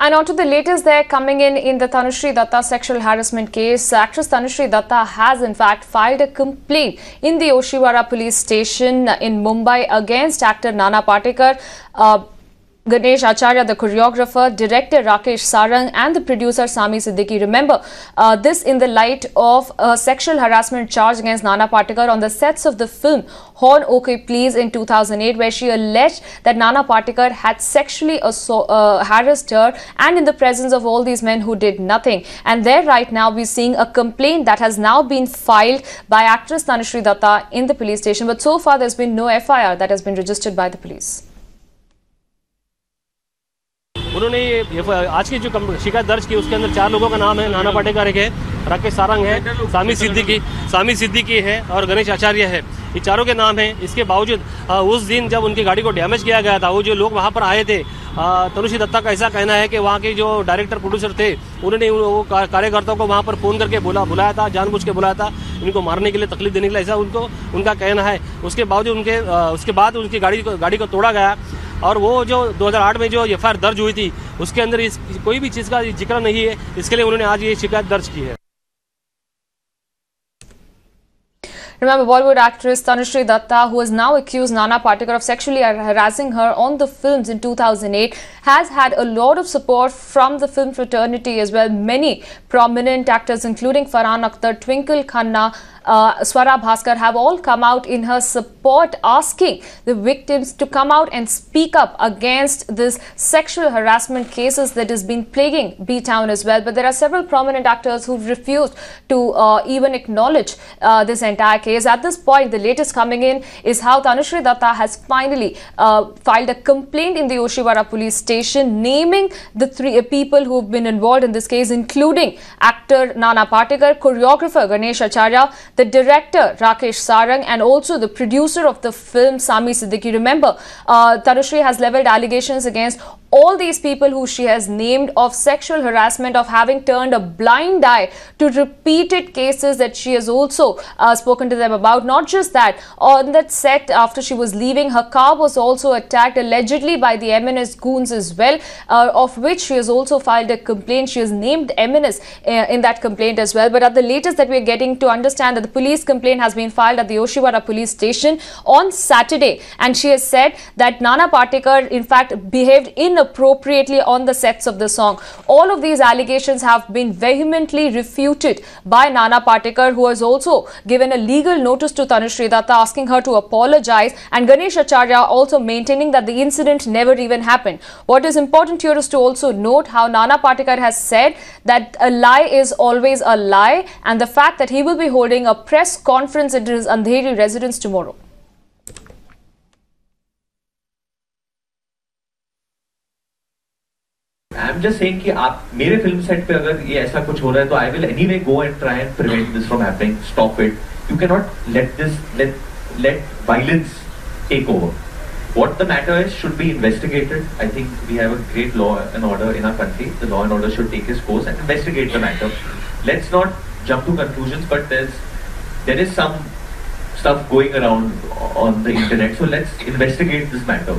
And on to the latest there coming in the Tanushree Dutta sexual harassment case. Actress Tanushree Dutta has in fact filed a complaint in the Oshiwara police station in Mumbai against actor Nana Patekar, Ganesh Acharya, the choreographer, director Rakesh Sarang and the producer Sami Siddiqui. Remember, this in the light of a sexual harassment charge against Nana Patekar on the sets of the film Horn OK Please in 2008, where she alleged that Nana Patekar had sexually harassed her and in the presence of all these men who did nothing. And there right now we're seeing a complaint that has now been filed by actress Tanushree Dutta in the police station. But so far there's been no FIR that has been registered by the police. उन्होंने आज की जो शिकायत दर्ज की उसके अंदर 4 लोगों का नाम है। नाना पाटेकर है, राकेश सारंग है, सामी सिद्दीकी है और गणेश आचार्य है। ये चारों के नाम हैं। इसके बावजूद उस दिन जब उनकी गाड़ी को डैमेज किया गया था, वो जो लोग वहाँ पर आए थे, तनुश्री दत्ता का ऐसा कहना है कि वहाँ के जो डायरेक्टर प्रोड्यूसर थे उन्होंने वो कार्यकर्ताओं को वहाँ पर फ़ोन करके बुलाया था, जानबूझ के बुलाया था इनको मारने के लिए, तकलीफ देने के लिए, ऐसा उनका कहना है। उसके बावजूद उसके बाद उनकी गाड़ी को तोड़ा गया और वो जो 2008 में जो FIR दर्ज हुई थी उसके अंदर कोई भी चीज़ का जिक्र नहीं है। इसके लिए उन्होंने आज ये शिकायत दर्ज की है। Remember, Bollywood actress Tanushree Dutta, who has now accused Nana Patekar of sexually harassing her on the films in 2008, has had a lot of support from the film fraternity as well. Many prominent actors, including Farhan Akhtar, Twinkle Khanna, Swara Bhaskar, have all come out in her support, asking the victims to come out and speak up against this sexual harassment cases that has been plaguing B-Town as well. But there are several prominent actors who refused to even acknowledge this entire case. At this point, the latest coming in is how Tanushree Dutta has finally filed a complaint in the Oshiwara police station, naming the 3 people who have been involved in this case, including actor Nana Patekar, choreographer Ganesh Acharya, the director Rakesh Sarang and also the producer of the film Sami Siddiqui. Remember, Tanushree has levelled allegations against all these people who she has named of sexual harassment, of having turned a blind eye to repeated cases that she has also spoken to them about. Not just that, on that set after she was leaving, her car was also attacked allegedly by the MNS goons as well, of which she has also filed a complaint. She has named MNS in that complaint as well. But at the latest that we are getting to understand that the police complaint has been filed at the Oshiwara police station on Saturday, and she has said that Nana Patekar in fact behaved inappropriately on the sets of the song. All of these allegations have been vehemently refuted by Nana Patekar, who has also given a legal notice to Tanushree Dutta asking her to apologize, and Ganesh Acharya also maintaining that the incident never even happened. What is important here is to also note how Nana Patekar has said that a lie is always a lie, and the fact that he will be holding a press conference at his Andheri residence tomorrow. I'm just saying कि आप मेरे film set पे अगर ये ऐसा कुछ हो रहा है तो I will anyway go and try and prevent this from happening, stop it. You cannot let violence take over. What the matter is should be investigated. I think we have a great law and order in our country. The law and order should take its course and investigate the matter. Let's not jump to conclusions, but there is some stuff going around on the internet, so let's investigate this matter.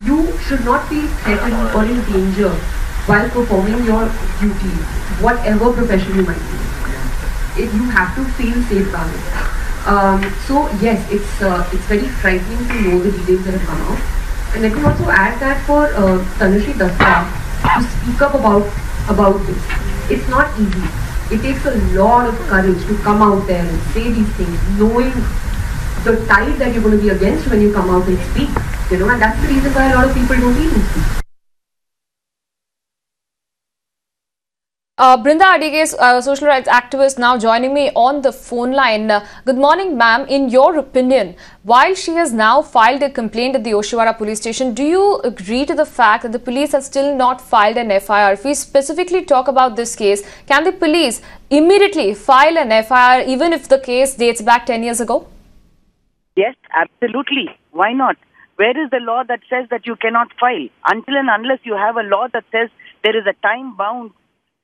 You should not feel threatened or in danger while performing your duties, whatever profession you might be. You have to feel safeguarded. So yes, it's very frightening to know the details that have come out. And let me also add that for Tanushree Dutta to speak up about this, it's not easy. It takes a lot of courage to come out there and say these things, knowing the tide that you're going to be against when you come out and speak. And that's the reason why a lot of people don't even speak. Brinda Adige's social rights activist now joining me on the phone line. Good morning, ma'am. In your opinion, while she has now filed a complaint at the Oshiwara police station, do you agree to the fact that the police have still not filed an FIR? If we specifically talk about this case, can the police immediately file an FIR even if the case dates back 10 years ago? Yes, absolutely. Why not? Where is the law that says that you cannot file? Until and unless you have a law that says there is a time bound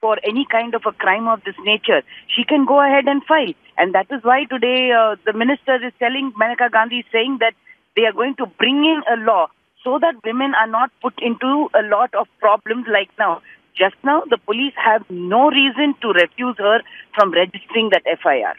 for any kind of a crime of this nature, she can go ahead and file. And that is why today the minister is telling, Maneka Gandhi is saying that they are going to bring in a law so that women are not put into a lot of problems like now. Just now, the police have no reason to refuse her from registering that FIR.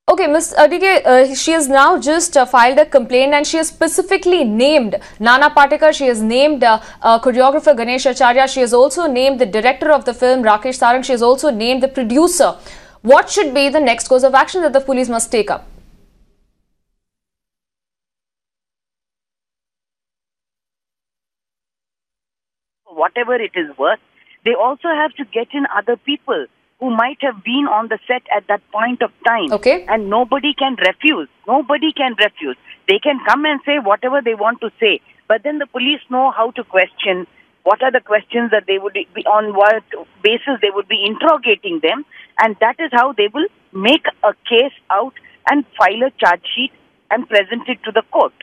Okay, Ms. Adige, she has now just filed a complaint and she has specifically named Nana Patekar, she has named choreographer Ganesh Acharya, she has also named the director of the film Rakesh Sarang, she has also named the producer. What should be the next course of action that the police must take up? Whatever it is worth, they also have to get in other people who might have been on the set at that point of time. Okay. And nobody can refuse. Nobody can refuse. They can come and say whatever they want to say. But then the police know how to question. What are the questions that they would be, on what basis they would be interrogating them. And that is how they will make a case out and file a charge sheet and present it to the court.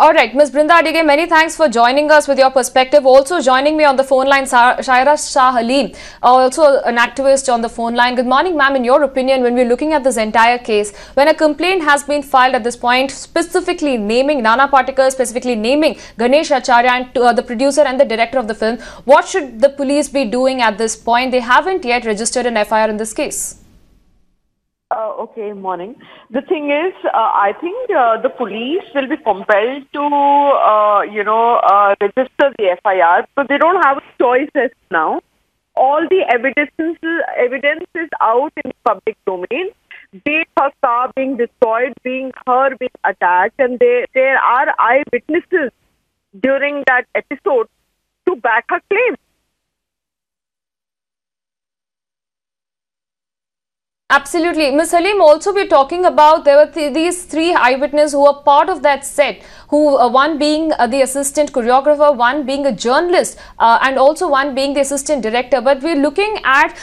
All right, Ms. Brinda Adige, many thanks for joining us with your perspective. Also joining me on the phone line, Shaira Shah Halim, also an activist on the phone line. Good morning, ma'am. In your opinion, when we're looking at this entire case, when a complaint has been filed at this point, specifically naming Nana Patekar, specifically naming Ganesh Acharya and the producer and the director of the film, what should the police be doing at this point? They haven't yet registered an FIR in this case. Okay, morning. The thing is, I think the police will be compelled to, register the FIR, so they don't have a choice as now. All the evidence is out in the public domain. Be her car being destroyed, her being attacked, and there are eyewitnesses during that episode to back her claim. Absolutely. Ms. Halim, also we're talking about there were these three eyewitnesses who were part of that set, who one being the assistant choreographer, one being a journalist and also one being the assistant director. But we're looking at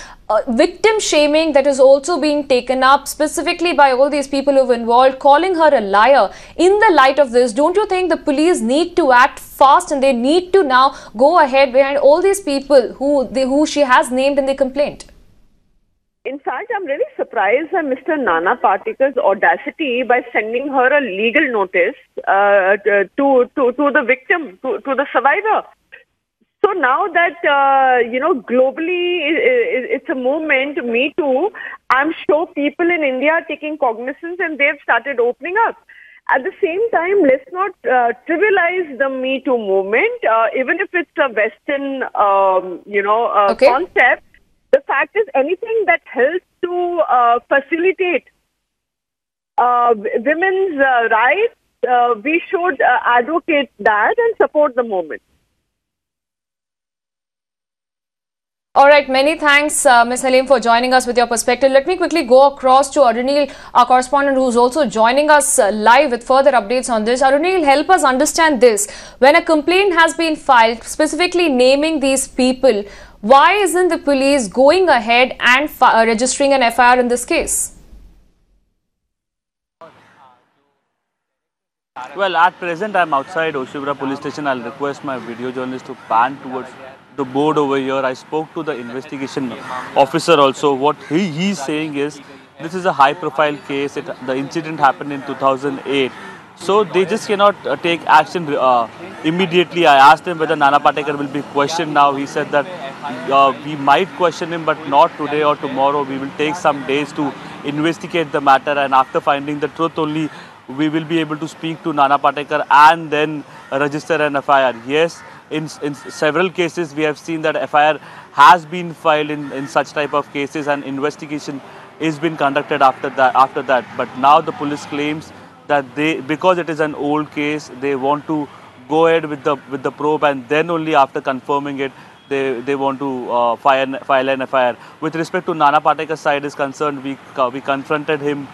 victim shaming that is also being taken up specifically by all these people who are involved, calling her a liar. In the light of this, don't you think the police need to act fast and they need to now go ahead behind all these people who she has named in the complaint? In fact, I'm really surprised at Mr. Nana Patekar's audacity by sending her a legal notice to the victim, to the survivor. So now that, globally it's a movement, Me Too, I'm sure people in India are taking cognizance and they've started opening up. At the same time, let's not trivialize the Me Too movement, even if it's a Western, concept. The fact is, anything that helps to facilitate women's rights, we should advocate that and support the movement. All right, many thanks, Ms. Halim, for joining us with your perspective. Let me quickly go across to Arunil, our correspondent, who's also joining us live with further updates on this. Arunil, help us understand this. When a complaint has been filed, specifically naming these people, why isn't the police going ahead and registering an FIR in this case? Well, at present, I'm outside Oshibra police station. I'll request my video journalist to pan towards the board over here. I spoke to the investigation officer also. What he's saying is, this is a high-profile case. The incident happened in 2008. So they just cannot take action immediately. I asked him whether Nana Patekar will be questioned now. He said that we might question him, but not today or tomorrow. We will take some days to investigate the matter, and after finding the truth only, we will be able to speak to Nana Patekar and then register an FIR. Yes, in several cases we have seen that FIR has been filed in such type of cases, and investigation is been conducted after that. But now the police claims that because it is an old case, they want to go ahead with the probe, and then only after confirming it, they want to file an FIR. With respect to Nana Patekar's side is concerned, we confronted him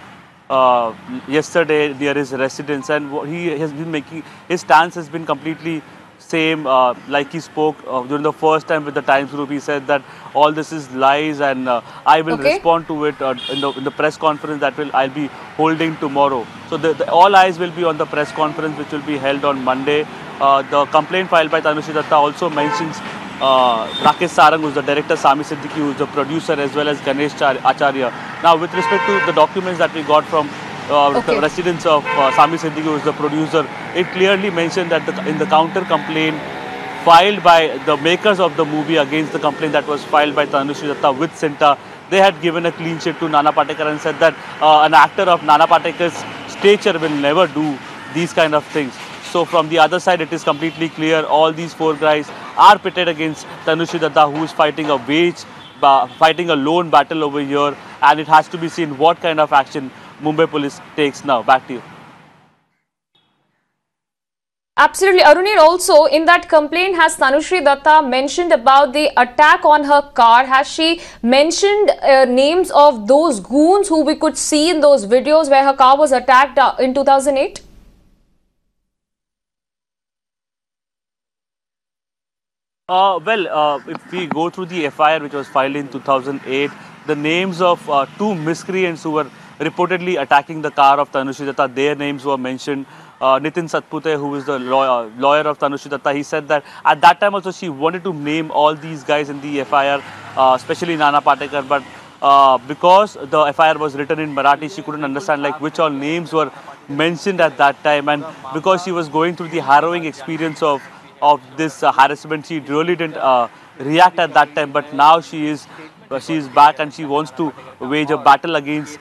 yesterday near his residence, and he has been making, his stance has been completely same, like he spoke during the first time with the Times Group. He said that all this is lies, and I will respond to it in the press conference that I'll be holding tomorrow. So all eyes will be on the press conference which will be held on Monday. The complaint filed by Tanushree Dutta also mentions Rakesh Sarang, who's the director, Sami Siddiqui, who's the producer, as well as Ganesh Acharya. Now, with respect to the documents that we got from the residents of Sami Siddiqui, who's the producer, it clearly mentioned that in the counter complaint filed by the makers of the movie against the complaint that was filed by Tanushree Dutta with Cinta, they had given a clean sheet to Nana Patekar and said that an actor of Nana Patekar's stature will never do these kind of things. So from the other side, it is completely clear all these four guys are pitted against Tanushree Dutta, who is fighting a lone battle over here, and it has to be seen what kind of action Mumbai police takes now. Back to you. Absolutely. Arunir, also in that complaint, has Tanushree Dutta mentioned about the attack on her car? Has she mentioned names of those goons who we could see in those videos where her car was attacked in 2008? If we go through the FIR which was filed in 2008, the names of two miscreants who were reportedly attacking the car of Tanushree Dutta, their names were mentioned. Nitin Satpute, who is the lawyer of Tanushree Dutta, he said that at that time also she wanted to name all these guys in the FIR, especially Nana Patekar, but because the FIR was written in Marathi, she couldn't understand like which all names were mentioned at that time, and because she was going through the harrowing experience of this harassment, she really didn't react at that time. But now she is back and she wants to wage a battle against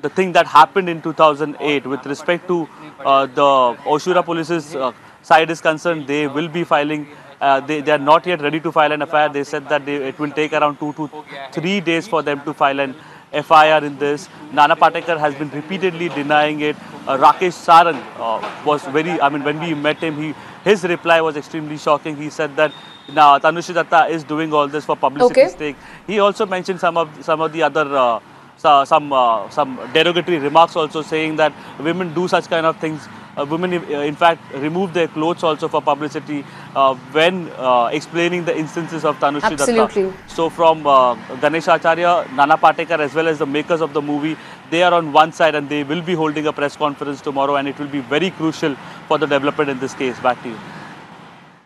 the thing that happened in 2008. With respect to the Oshura police's side is concerned, they will be filing. They are not yet ready to file an FIR. They said that it will take around 2 to 3 days for them to file an FIR in this. Nana Patekar has been repeatedly denying it. Rakesh Sarang was when we met him, his reply was extremely shocking. He said that now Tanushree Dutta is doing all this for publicity's sake. He also mentioned some of the other some derogatory remarks also, saying that women do such kind of things. Women in fact remove their clothes also for publicity when explaining the instances of Tanushree Dutta. So from Ganesh Acharya, Nana Patekar, as well as the makers of the movie, they are on one side and they will be holding a press conference tomorrow, and it will be very crucial for the development in this case. Back to you.